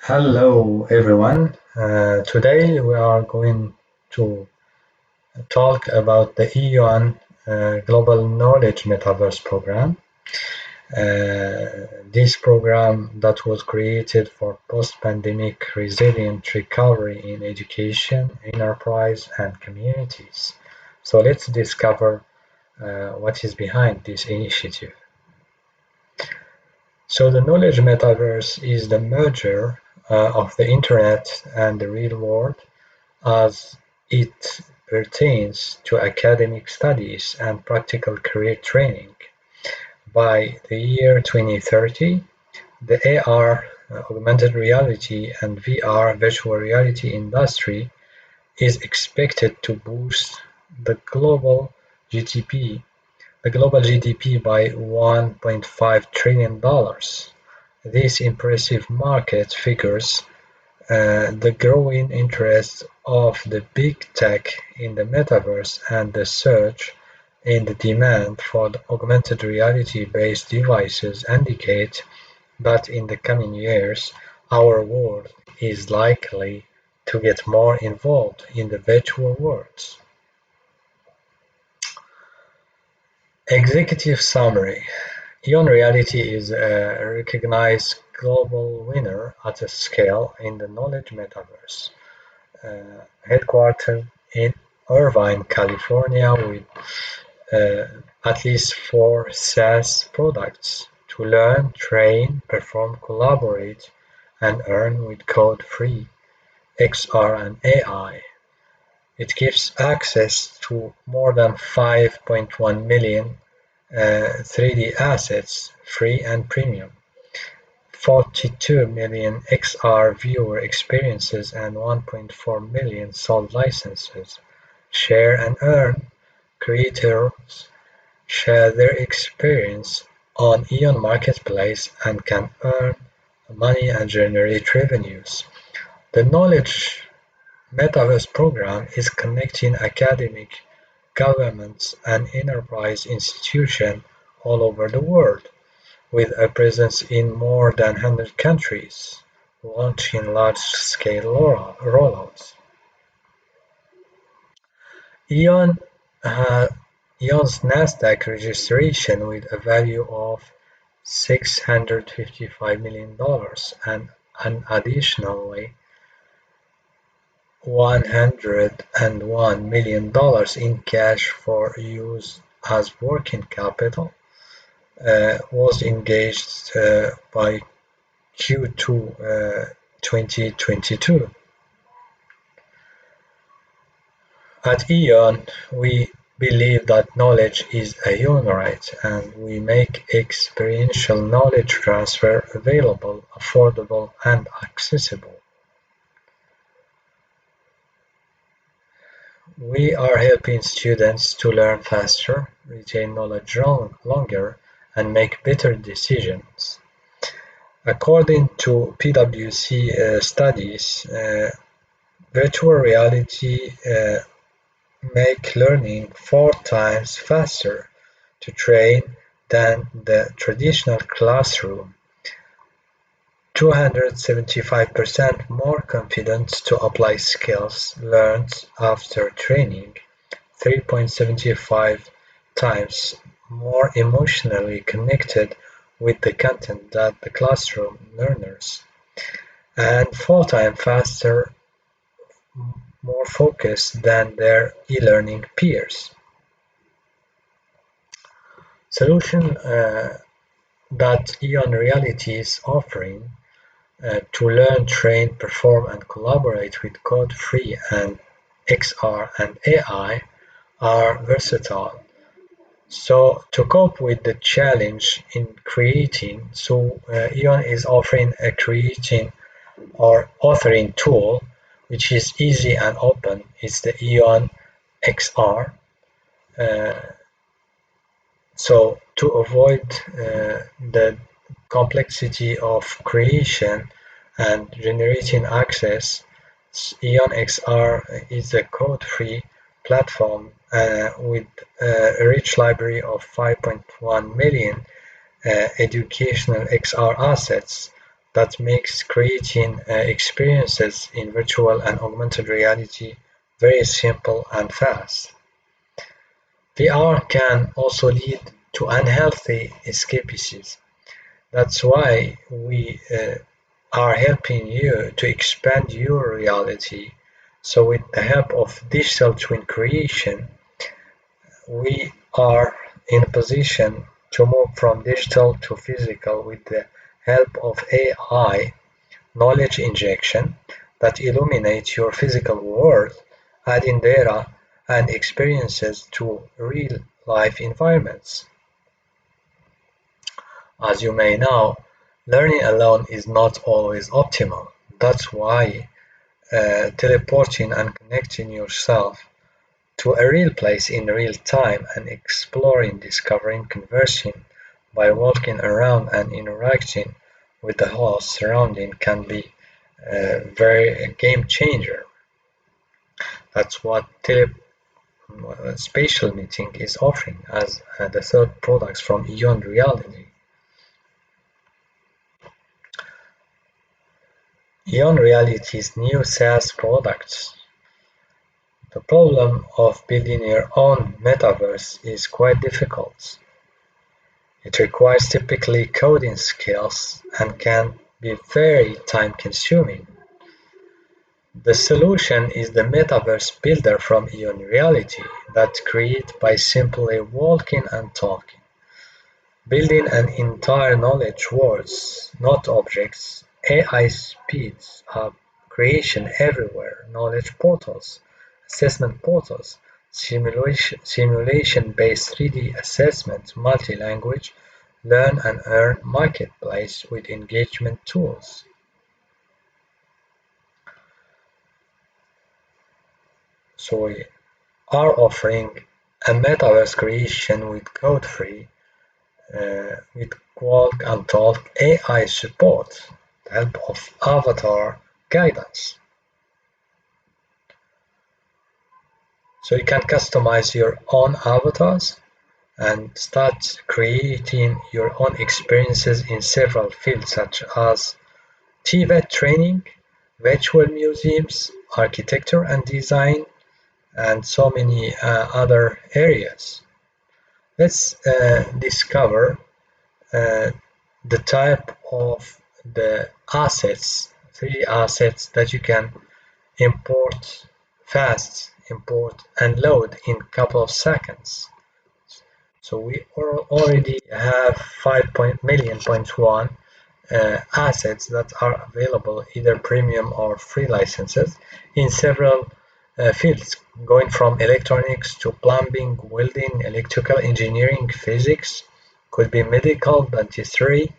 Hello, everyone. Today we are going to talk about the EON Global Knowledge Metaverse program. This program that was created for post-pandemic resilient recovery in education, enterprise, and communities. So let's discover what is behind this initiative. So the knowledge metaverse is the merger of the internet and the real world as it pertains to academic studies and practical career training. By the year 2030, the AR, augmented reality, and VR virtual reality industry is expected to boost the global GDP by $1.5 trillion. These impressive market figures, the growing interest of the big tech in the metaverse, and the surge in the demand for the augmented reality-based devices indicate that in the coming years, our world is likely to get more involved in the virtual worlds. Executive summary: EON Reality is a recognized global winner at a scale in the knowledge metaverse, headquartered in Irvine, California, with at least 4 SaaS products to learn, train, perform, collaborate, and earn with code-free XR and AI. It gives access to more than 5.1 million 3D assets, free and premium, 42 million XR viewer experiences, and 1.4 million sold licenses. Share and earn: creators share their experience on EON Marketplace and can earn money and generate revenues. The Knowledge Metaverse program is connecting academic, governments, and enterprise institutions all over the world, with a presence in more than 100 countries, launching large-scale rollouts. EON EON's Nasdaq registration with a value of $655 million and an additionally $101 million in cash for use as working capital was engaged by Q2 2022. At EON, we believe that knowledge is a human right, and we make experiential knowledge transfer available, affordable, and accessible. We are helping students to learn faster, retain knowledge longer, and make better decisions. According to PwC studies, virtual reality make learning 4 times faster to train than the traditional classroom, 275% more confident to apply skills learned after training, 3.75 times more emotionally connected with the content than the classroom learners, and 4 times faster, more focused than their e-learning peers. Solution that EON Reality is offering to learn, train, perform, and collaborate with code-free and XR and AI are versatile. So to cope with the challenge in creating, EON is offering a creating or authoring tool which is easy and open. It's the EON XR. So to avoid the complexity of creation and generating access, EON XR is a code-free platform with a rich library of 5.1 million educational XR assets, that makes creating experiences in virtual and augmented reality very simple and fast. VR can also lead to unhealthy escapism. That's why we are helping you to expand your reality. So with the help of digital twin creation, we are in a position to move from digital to physical with the help of AI knowledge injection that illuminates your physical world, adding data and experiences to real life environments. As you may know, learning alone is not always optimal. That's why teleporting and connecting yourself to a real place in real time and exploring, discovering, conversing by walking around and interacting with the whole surrounding can be a game changer. That's what spatial meeting is offering as the third products from EON Reality. EON Reality's new SaaS products. The problem of building your own metaverse is quite difficult. It requires typically coding skills and can be very time-consuming. The solution is the Metaverse Builder from EON Reality that creates by simply walking and talking. Building an entire knowledge worlds, not objects. AI speeds up creation everywhere. Knowledge portals, assessment portals, simulation-based 3D assessment, multi-language, learn and earn marketplace with engagement tools. So we are offering a metaverse creation with code-free with walk and talk AI support, the help of avatar guidance. So you can customize your own avatars and start creating your own experiences in several fields such as TVET training, virtual museums, architecture and design, and so many other areas. Let's discover uh, the type of the assets, 3D assets that you can import fast, import and load in a couple of seconds. So we already have 5 million.1 assets that are available, either premium or free licenses, in several fields, going from electronics to plumbing, welding, electrical engineering, physics, could be medical, dentistry,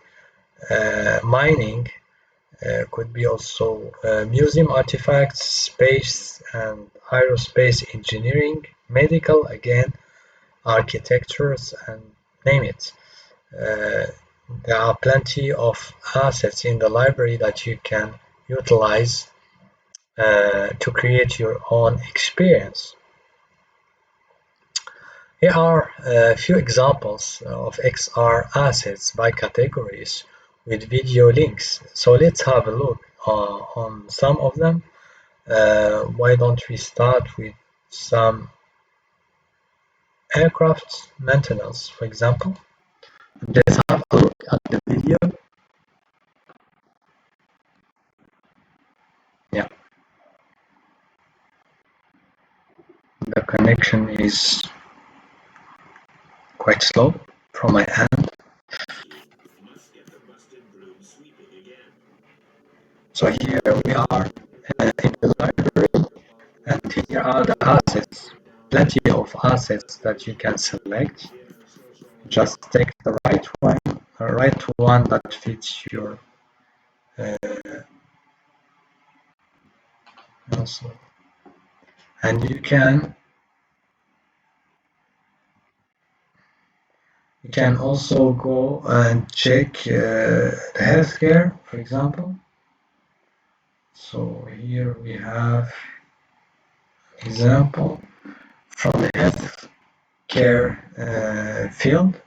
mining, could be also museum artifacts, space and aerospace engineering, medical again, architectures, and name it. Uh, there are plenty of assets in the library that you can utilize to create your own experience. Here are a few examples of XR assets by categories with video links. So let's have a look on some of them. Why don't we start with some aircraft maintenance, for example? Let's have a look at the video. Yeah, the connection is quite slow from my end. So here we are in the library, and here are the assets. Plenty of assets that you can select. Just take the right one that fits your also. And you can also go and check the healthcare, for example. So here we have example from the healthcare field.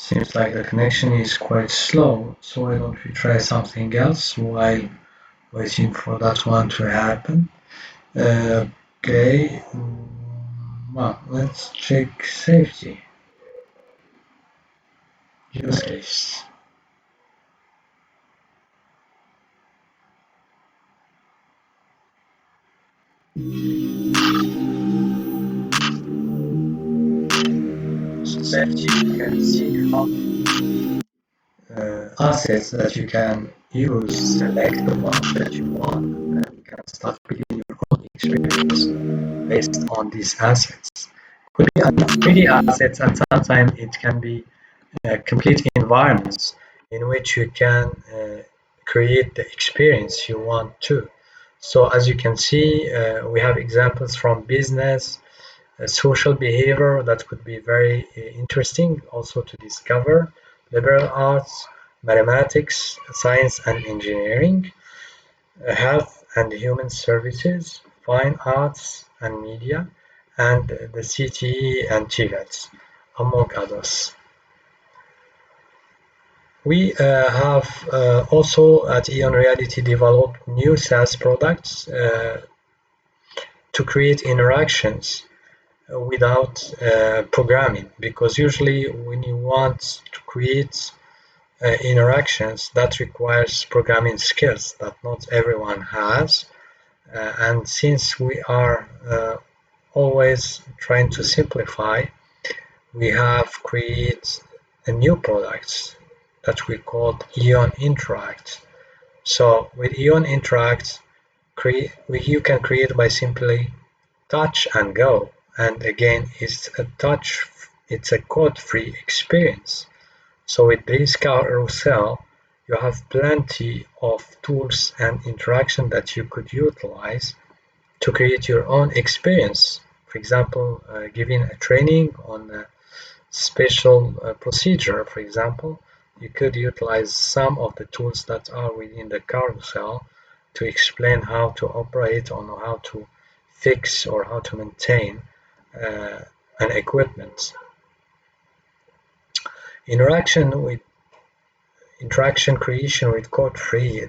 Seems like the connection is quite slow, so why don't we try something else while waiting for that one to happen? Okay, well, let's check safety use case. Safety, you can see how assets that you can use, select the ones that you want, and you can start building your own experience based on these assets. Could be 3D assets, and sometimes it can be complete environments in which you can create the experience you want to. So as you can see, we have examples from business, social behavior that could be very interesting also to discover, liberal arts, mathematics, science and engineering, health and human services, fine arts and media, and the CTE and TVETs, among others. We have also at EON Reality developed new SaaS products to create interactions without programming, because usually when you want to create interactions, that requires programming skills that not everyone has. And since we are always trying to simplify, we have created a new products that we called EON Interact. So with EON Interact, you can create by simply touch and go. And again, it's a code-free experience. So with this carousel, you have plenty of tools and interaction that you could utilize to create your own experience. For example, giving a training on a special procedure, for example, you could utilize some of the tools that are within the carousel to explain how to operate or how to fix or how to maintain an equipment. Interaction creation with code free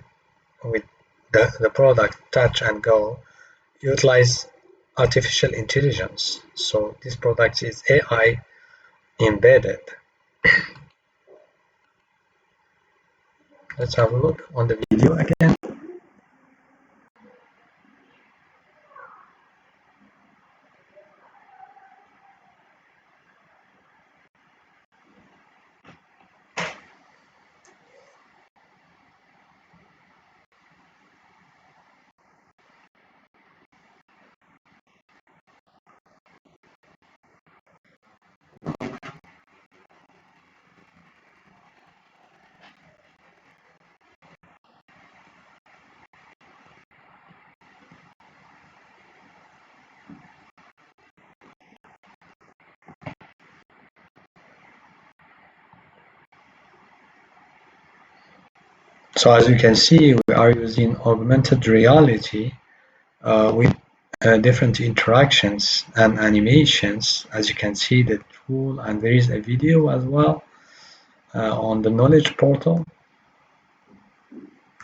with the product touch and go utilize artificial intelligence. So this product is AI embedded. Let's have a look on the video again. So as you can see, we are using augmented reality with different interactions and animations. As you can see, the tool, and there is a video as well on the knowledge portal.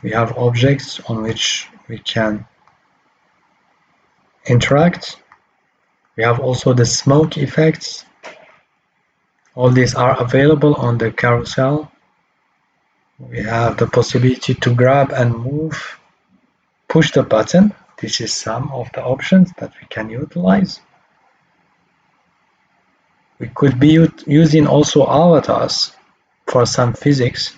We have objects on which we can interact. We have also the smoke effects. All these are available on the carousel. We have the possibility to grab and move, push the button. This is some of the options that we can utilize. We could be using also avatars for some physics.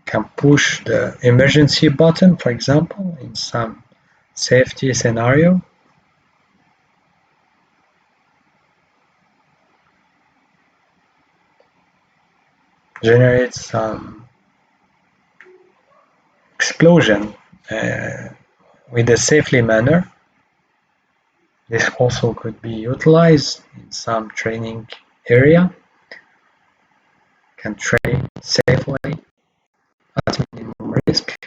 Can push the emergency button, for example, in some safety scenario. Generate some explosion with a safely manner. This also could be utilized in some training area. Can train safely at minimum risk.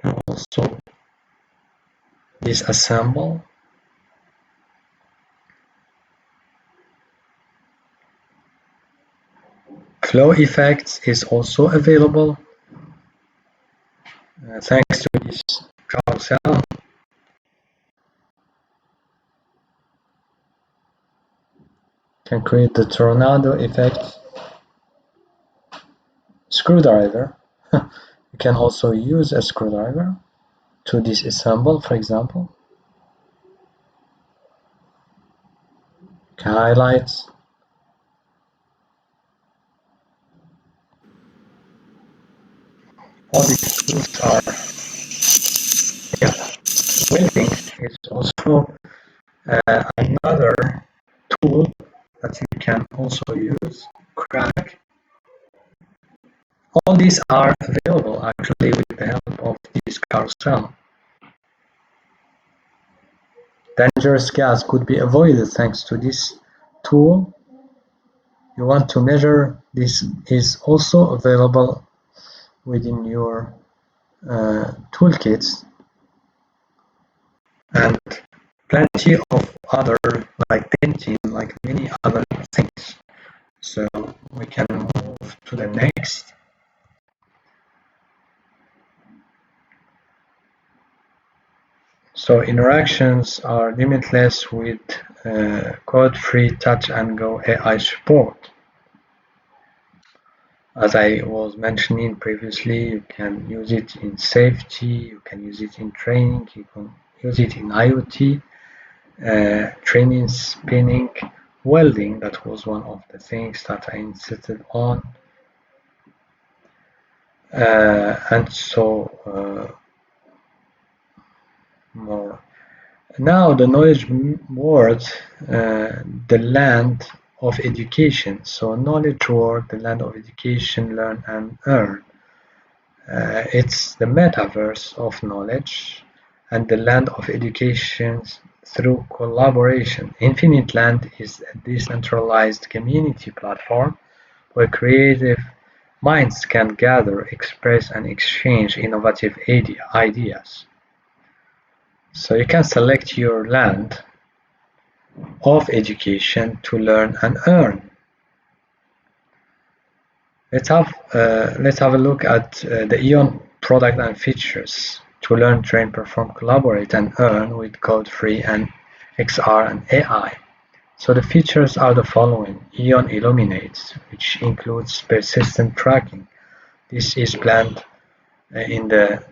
Can also disassemble. Flow effects is also available thanks to this carousel. Can create the tornado effect. Screwdriver. You can also use a screwdriver to disassemble, for example. Highlights. All these tools are, welding is also another tool that you can also use. Crack. All these are available actually with the help of this carousel. Dangerous gas could be avoided thanks to this tool. You want to measure, this is also available within your toolkits, and plenty of other, like painting, like many other things. So we can move to the next. So interactions are limitless with code-free touch and go AI support. As I was mentioning previously, you can use it in safety, you can use it in training, you can use it in IoT, training, spinning, welding. That was one of the things that I insisted on. And so more. Now the knowledge world, the land of education. So knowledge world, the land of education, learn and earn. It's the metaverse of knowledge and the land of education through collaboration. Infinite Land is a decentralized community platform where creative minds can gather, express, and exchange innovative ideas. So you can select your land of education to learn and earn. Let's have a look at the EON product and features to learn, train, perform, collaborate, and earn with code-free and XR and AI. So the features are the following: EON Illuminates, which includes persistent tracking. This is planned in the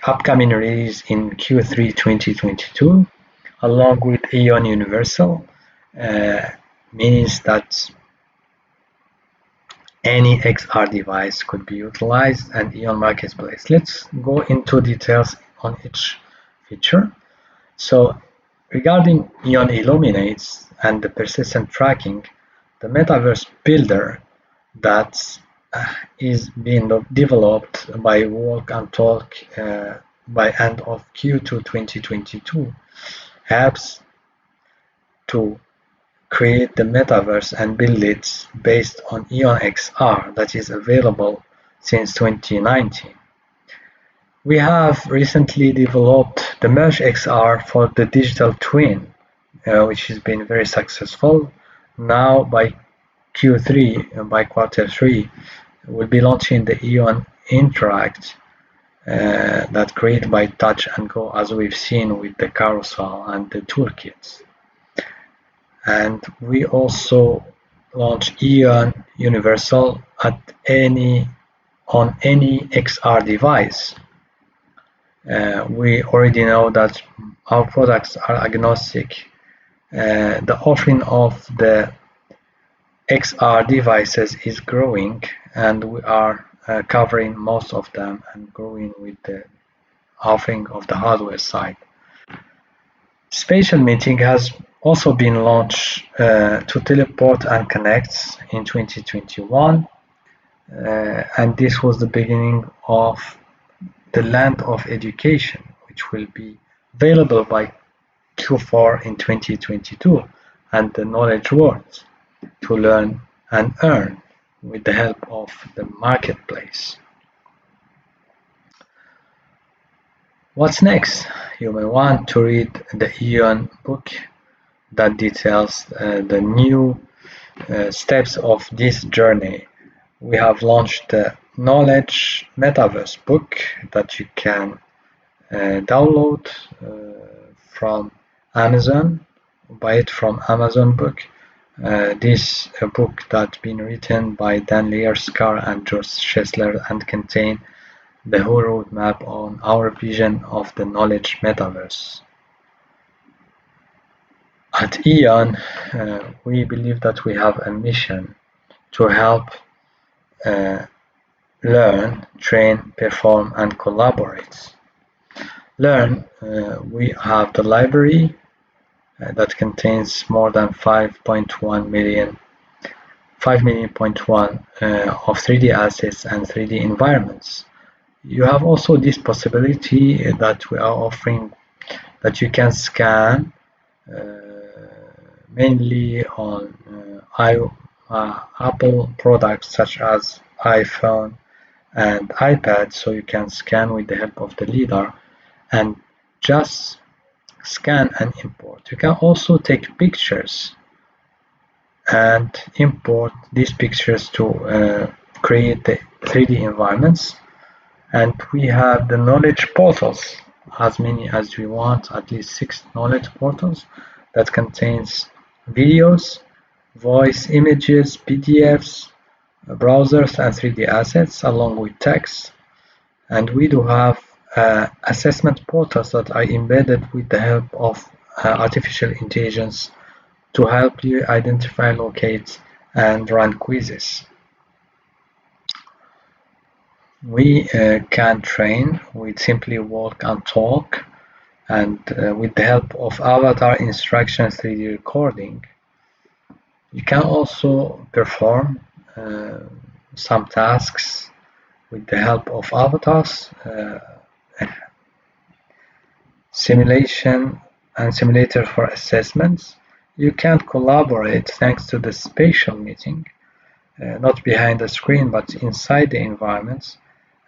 upcoming release in Q3 2022, along with EON Universal, means that any XR device could be utilized, and EON Marketplace. Let's go into details on each feature. So regarding EON Illuminates and the persistent tracking, the Metaverse Builder that is being developed by Walk and Talk by end of Q2 2022 helps to create the metaverse and build it based on EON XR that is available since 2019. We have recently developed the Merge XR for the digital twin, which has been very successful. Now by Q3, by quarter 3, we'll be launching the EON Interact that created by Touch and Go, as we've seen with the carousel and the toolkits. And we also launch EON Universal on any XR device. We already know that our products are agnostic. The offering of the XR devices is growing, and we are covering most of them and growing with the offering of the hardware side. Spatial Meeting has also been launched to teleport and connect in 2021, and this was the beginning of the land of education, which will be available by Q4 in 2022, and the knowledge world to learn and earn with the help of the marketplace. What's next? You may want to read the EON book that details the new steps of this journey. We have launched the Knowledge Metaverse book that you can download from Amazon, buy it from Amazon Book. This book that's been written by Dan Learskar and George Schessler and contain the whole roadmap on our vision of the knowledge metaverse. At EON, we believe that we have a mission to help learn, train, perform, and collaborate. Learn, we have the library that contains more than 5.1 million, 5 million point one of 3D assets and 3D environments. You have also this possibility that we are offering that you can scan mainly on Apple products such as iPhone and iPad, so you can scan with the help of the LiDAR and just scan and import. You can also take pictures and import these pictures to create the 3D environments. And we have the knowledge portals, as many as we want, at least 6 knowledge portals that contains videos, voice, images, PDFs, browsers, and 3D assets along with text. And we do have assessment portals that are embedded with the help of artificial intelligence to help you identify, locate, and run quizzes. We can train with simply walk and talk, and with the help of avatar instruction 3D recording. You can also perform some tasks with the help of avatars, simulation and simulator for assessments. You can collaborate thanks to the spatial meeting, not behind the screen but inside the environments,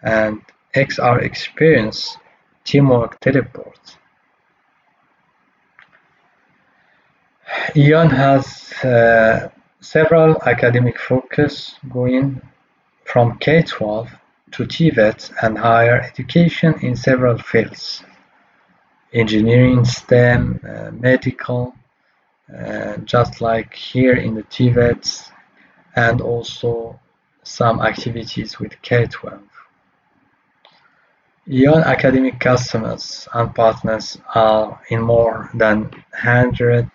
and XR experience teamwork teleport. EON has several academic focus going from K-12 to TVET and higher education in several fields: engineering, STEM, medical, just like here in the TVETs, and also some activities with K-12. EON academic customers and partners are in more than 100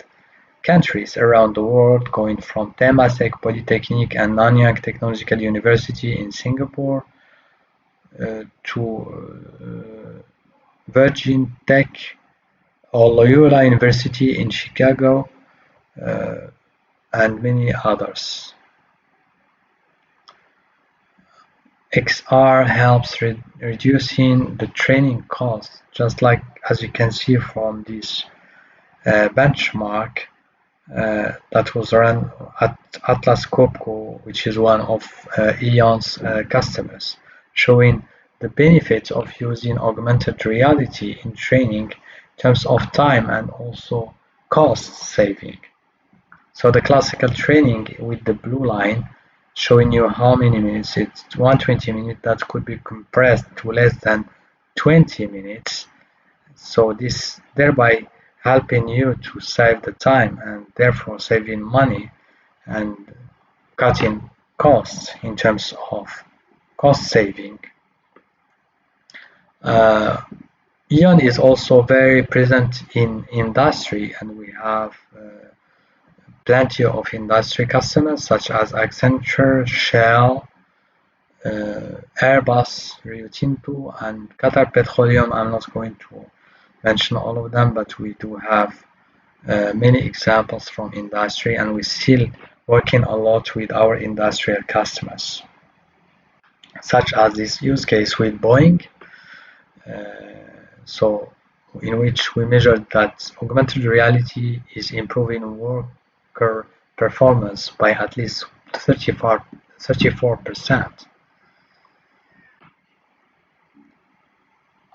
countries around the world, going from Temasek Polytechnic and Nanyang Technological University in Singapore to Virgin Tech or Loyola University in Chicago, and many others. XR helps reducing the training costs, just like as you can see from this benchmark that was run at Atlas Copco, which is one of EON's customers, showing the benefits of using augmented reality in training in terms of time and also cost saving. So the classical training with the blue line showing you how many minutes, it's 120 minutes that could be compressed to less than 20 minutes. So this thereby helping you to save the time and therefore saving money and cutting costs in terms of cost saving. EON is also very present in industry, and we have plenty of industry customers such as Accenture, Shell, Airbus, Rio Tinto, and Qatar Petroleum. I'm not going to mention all of them, but we do have many examples from industry, and we're still working a lot with our industrial customers, such as this use case with Boeing, so in which we measured that augmented reality is improving worker performance by at least 34%.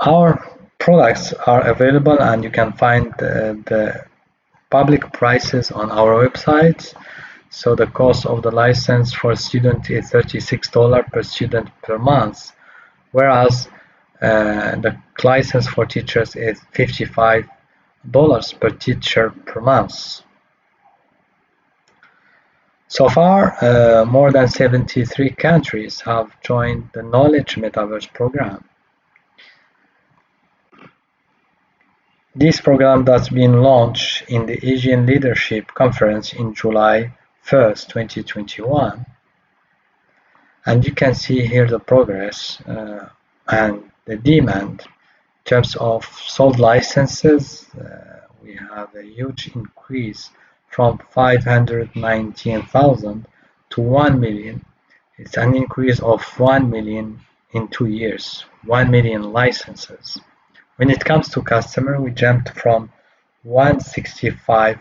Our products are available, and you can find the public prices on our website. So the cost of the license for a student is $36 per student per month, whereas the license for teachers is $55 per teacher per month. So far, more than 73 countries have joined the Knowledge Metaverse program. This program that's been launched in the Asian Leadership Conference in July 1st, 2021. And you can see here the progress and the demand. In terms of sold licenses, we have a huge increase from 519,000 to 1 million. It's an increase of 1 million in 2 years, 1 million licenses. When it comes to customer, we jumped from 165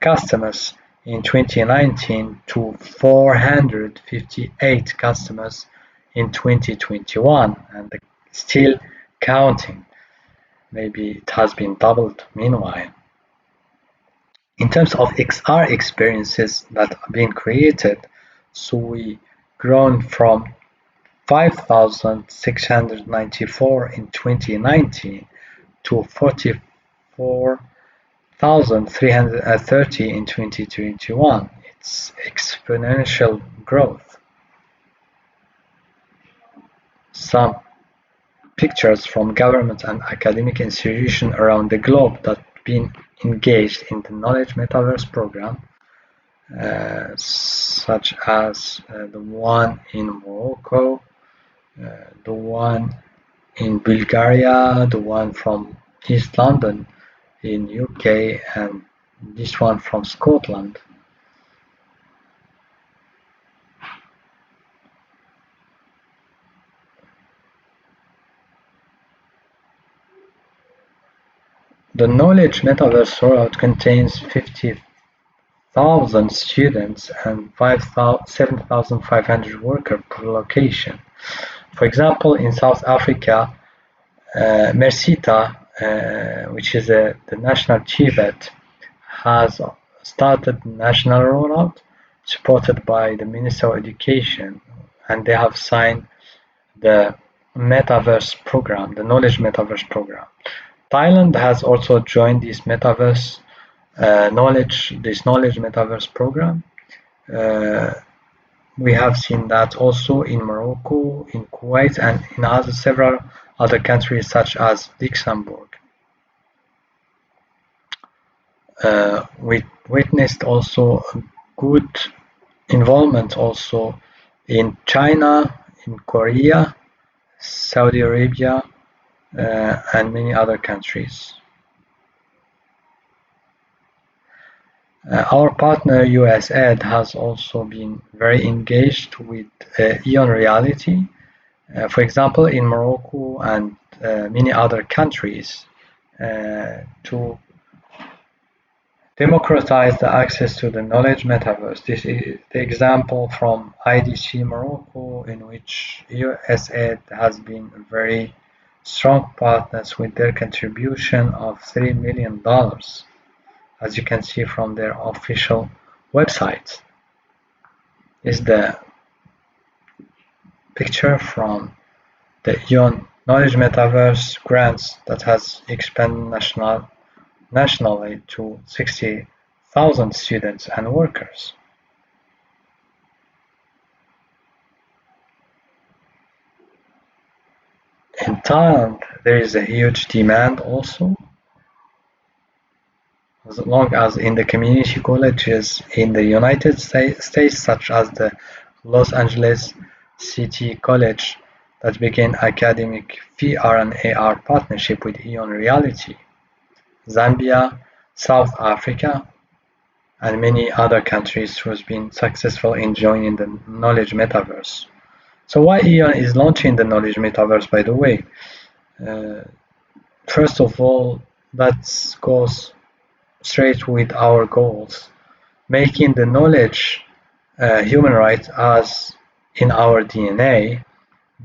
customers in 2019 to 458 customers in 2021, and still counting. Maybe it has been doubled meanwhile. In terms of XR experiences that have been created, so we grown from 5,694 in 2019 to 44,330 in 2021. It's exponential growth. Some pictures from government and academic institutions around the globe that have been engaged in the Knowledge Metaverse program, such as the one in Morocco, the one in Bulgaria, the one from East London in UK, and this one from Scotland. The Knowledge Metaverse rollout contains 50,000 students and 7,500 workers per location. For example, in South Africa, Mersita, which is the national Tibet, has started national rollout supported by the Minister of Education, and they have signed the Metaverse program, the Knowledge Metaverse program. Thailand has also joined this Metaverse Knowledge Metaverse program. We have seen that also in Morocco, in Kuwait, and in several other countries such as Luxembourg. We witnessed also good involvement also in China, in Korea, Saudi Arabia, and many other countries. Our partner USAID has also been very engaged with EON Reality. For example, in Morocco and many other countries, to democratize the access to the knowledge metaverse. This is the example from IDC Morocco, in which USAID has been very strong partners with their contribution of $3 million, as you can see from their official website. Is the picture from the EON Knowledge Metaverse grants that has expanded nationally to 60,000 students and workers. In Thailand, there is a huge demand also, as long as in the community colleges in the United States, such as the Los Angeles City College, that began academic VR and AR partnership with EON Reality, Zambia, South Africa, and many other countries who has been successful in joining the Knowledge Metaverse. So why EON is launching the Knowledge Metaverse, by the way? First of all, that goes straight with our goals, making the knowledge human right as in our DNA,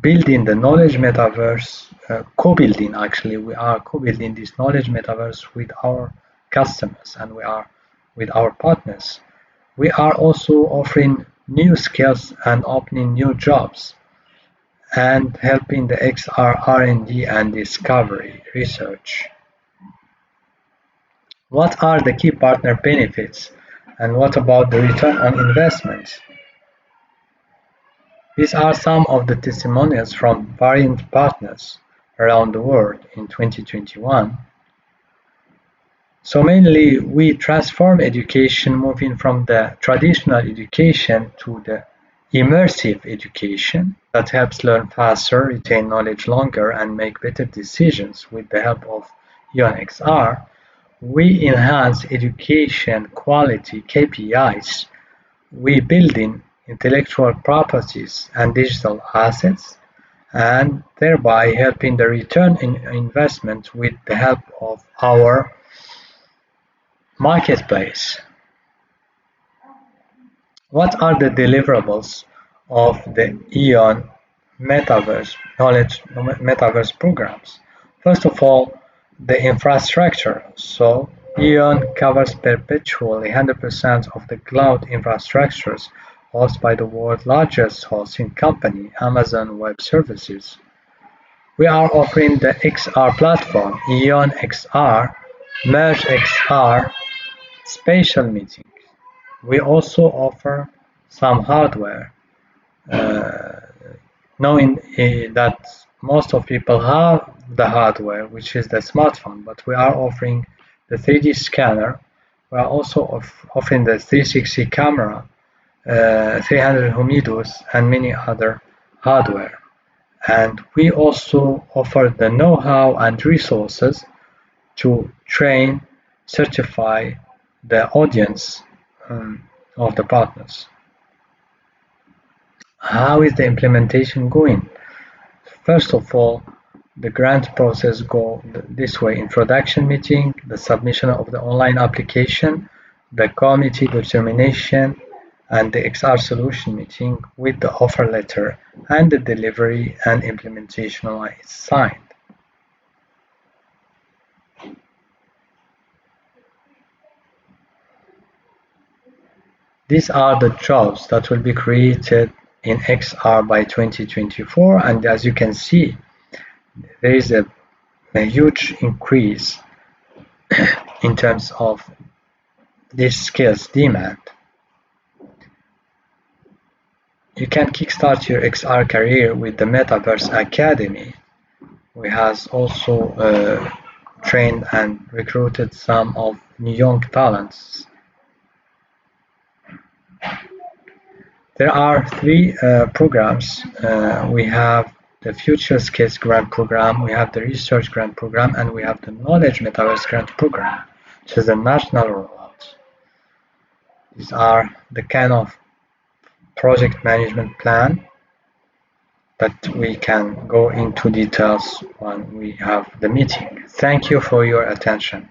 building the knowledge metaverse, co-building actually, we are co-building this knowledge metaverse with our customers, and we are with our partners. We are also offering new skills and opening new jobs and helping the XR R&D and discovery research. What are the key partner benefits, and what about the return on investment? These are some of the testimonials from various partners around the world in 2021. So mainly we transform education, moving from the traditional education to the immersive education that helps learn faster, retain knowledge longer, and make better decisions with the help of EON XR. We enhance education quality KPIs. We build in intellectual properties and digital assets, and thereby helping the return in investment with the help of our marketplace. What are the deliverables of the EON Metaverse programs? First of all, the infrastructure. So EON covers perpetually 100% of the cloud infrastructures hosted by the world's largest hosting company, Amazon Web Services. We are offering the XR platform, EON XR, Merge XR, spatial meeting. We also offer some hardware, uh, knowing that most of people have the hardware, which is the smartphone, but we are offering the 3D scanner. We are also offering the 360 camera, 300 humidos, and many other hardware. And we also offer the know-how and resources to train, certify the audience of the partners. How is the implementation going? First of all, the grant process go this way: introduction meeting, the submission of the online application, the committee determination, and the XR solution meeting with the offer letter, and the delivery and implementation is signed. These are the jobs that will be created in XR by 2024, and as you can see, there is a huge increase in terms of this skills demand. You can kickstart your XR career with the Metaverse Academy. We have also trained and recruited some of young talents. There are three programs. We have the Future Skills Grant Program, we have the Research Grant Program, and we have the Knowledge Metaverse Grant Program, which is the national rollout. These are the kind of project management plan that we can go into details when we have the meeting. Thank you for your attention.